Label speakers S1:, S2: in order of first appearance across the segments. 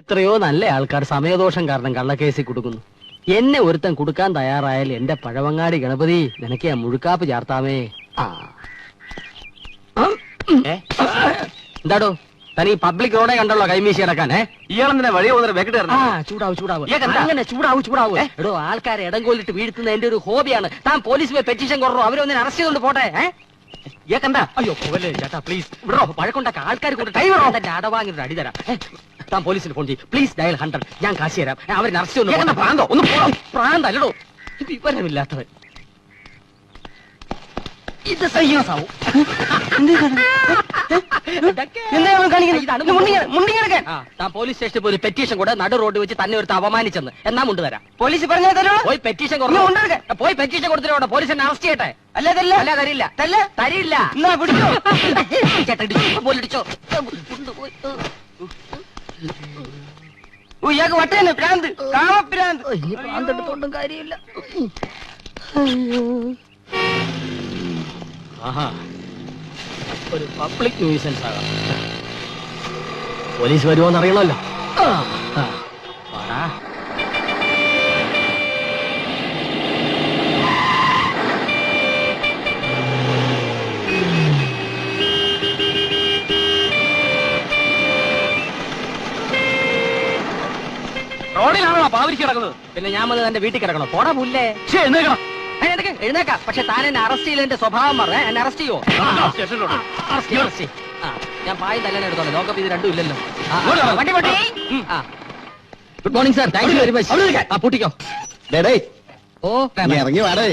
S1: എത്രയോ നല്ല ആൾക്കാർ സമയദോഷം കാരണം കള്ളക്കേസിൽ കൊടുക്കുന്നു. എന്നെ ഒരുത്തൻ കൊടുക്കാൻ തയ്യാറായാൽ എന്റെ പഴവങ്ങാടി ഗണപതി നിനക്ക് ഞാൻ മുഴുക്കാപ്പ് ചാർത്താമേ. എന്താടോ തനി പബ്ലിക് റോഡേ കണ്ടല്ലോ കൈമീശി അടക്കാൻ?
S2: ഇയാളെന്തിനാ വഴി പോകുന്ന വെക്കിട്ട്
S1: അങ്ങനെ ചൂടാവും. എടോ ആൾക്കാരെ ഇടം കൊല്ലിട്ട് വീഴ്ത്തുന്ന എന്റെ ഒരു ഹോബിയാണ്. താൻ പോലീസ് പോയി പെറ്റീഷൻ കൊറോ, അവരൊന്നിനെ അറസ്റ്റ് ചെയ്തോണ്ട് പോട്ടെ.
S2: കണ്ടാ?
S1: അയ്യോ പോലെ ചേട്ടാ പ്ലീസ് വിടോ. പഴക്കൊണ്ടൊക്കെ ആൾക്കാർ കൊണ്ട് തന്റെ അടവാങ്ങിട്ട് അടി തരാം. താൻ പോലീസിന് ഫോൺ ചെയ്യും പ്ലീസ്, ഡയൽ 100. ഞാൻ കാശ് തരാം. അവരെ അറസ്റ്റ് പ്രാന്തല്ലടോ, വിവരമില്ലാത്തവൻ. ഇത് സയ്യാസാവും. താൻ പോലീസ് സ്റ്റേഷനിൽ പോയി പെറ്റീഷൻ കൂടെ നടു റോഡ് വെച്ച് തന്നെ ഒരുത്ത് അപമാനിച്ചെന്ന് എന്നാ മുണ്ട് തരാം.
S2: പോലീസ് പറഞ്ഞാൽ
S1: പോയി പെറ്റീഷൻ പോയി പെറ്റീഷൻ കൊടുത്തിട്ട് പോലീസ് എന്നെ അറസ്റ്റ് ചെയ്യട്ടെ. അല്ല തരില്ല തരില്ല. പോലടിച്ചോ
S2: ഇയാൾക്ക് വട്ടേന്ന് ഭ്രാന്ത്, കാമഭ്രാന്ത്.
S1: ഇനി ഭ്രാന്തെടുത്തോണ്ടും കാര്യമില്ല. ആഹാ, ഒരു പബ്ലിക് ന്യൂസൻസ് ആകാം. പോലീസ് വരുമോന്ന് അറിയണമല്ലോ.
S2: റോഡിലാണോ പാവരിച്ച് കിടക്കുന്നത്?
S1: പിന്നെ ഞാൻ വന്ന് എന്റെ വീട്ടിൽ കിടക്കണോ? പോടാ പുല്ലേ. എഴുന്നേക്കാം. പക്ഷെ താൻ എന്നെ അറസ്റ്റ് ചെയ്യില്ല. എന്റെ സ്വഭാവം പറഞ്ഞ എന്നെ അറസ്റ്റ് ചെയ്യോ? ഞാൻ പായും തല്ലാൻ എടുത്തോളൂ. നോക്കപ്പോ ഇത് രണ്ടും ഇല്ലല്ലോ. Good morning sir. Thank you very much. പൂട്ടിക്കോ. ഓ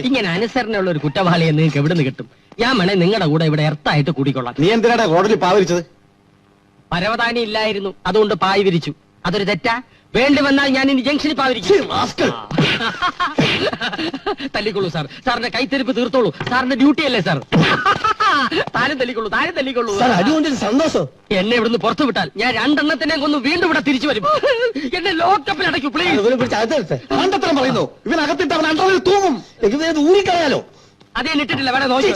S1: ഇങ്ങനെ അനുസരണയുള്ള ഒരു കുറ്റവാളിയെ നിങ്ങൾക്ക് എവിടെ നിന്ന് കിട്ടും? ഞാൻ വേണേ നിങ്ങളുടെ കൂടെ ഇവിടെ എർത്തായിട്ട് കൂടിക്കൊള്ളാം.
S3: നീ എന്തിനാണ് റോഡിൽ പാവരിച്ചത്?
S1: പരവതാനി ഇല്ലായിരുന്നു, അതുകൊണ്ട് പായ് വിരിച്ചു. അതൊരു തെറ്റാ? വേണ്ടി വന്നാൽ ഞാൻ ഇനി ജംഗ്ഷനിൽ പാവിരിക്കും. തല്ലിക്കൊള്ളൂ സാർ. സാറിന്റെ കൈത്തെരിപ്പ് തീർത്തോളൂ. സാറിന്റെ ഡ്യൂട്ടി അല്ലേ സാർ? താനും തല്ലിക്കൊള്ളൂ.
S3: സന്തോഷം.
S1: എന്നെ ഇവിടുന്ന് പുറത്തു വിട്ടാൽ ഞാൻ രണ്ടെണ്ണത്തിനെ കൊന്ന് വീണ്ടും ഇവിടെ തിരിച്ചു വരും. എന്നെ ലോക്കപ്പിൽ അടയ്ക്കൂ പ്ലീസ്.
S3: പറയുന്നു ഇവനകത്തിട്ട് അവൻ അണ്ടറിൽ തൂങ്ങും. ഊരിക്കളയാലോ.
S1: അതേ ഇട്ടിട്ടില്ല, വേണേ നോക്കി.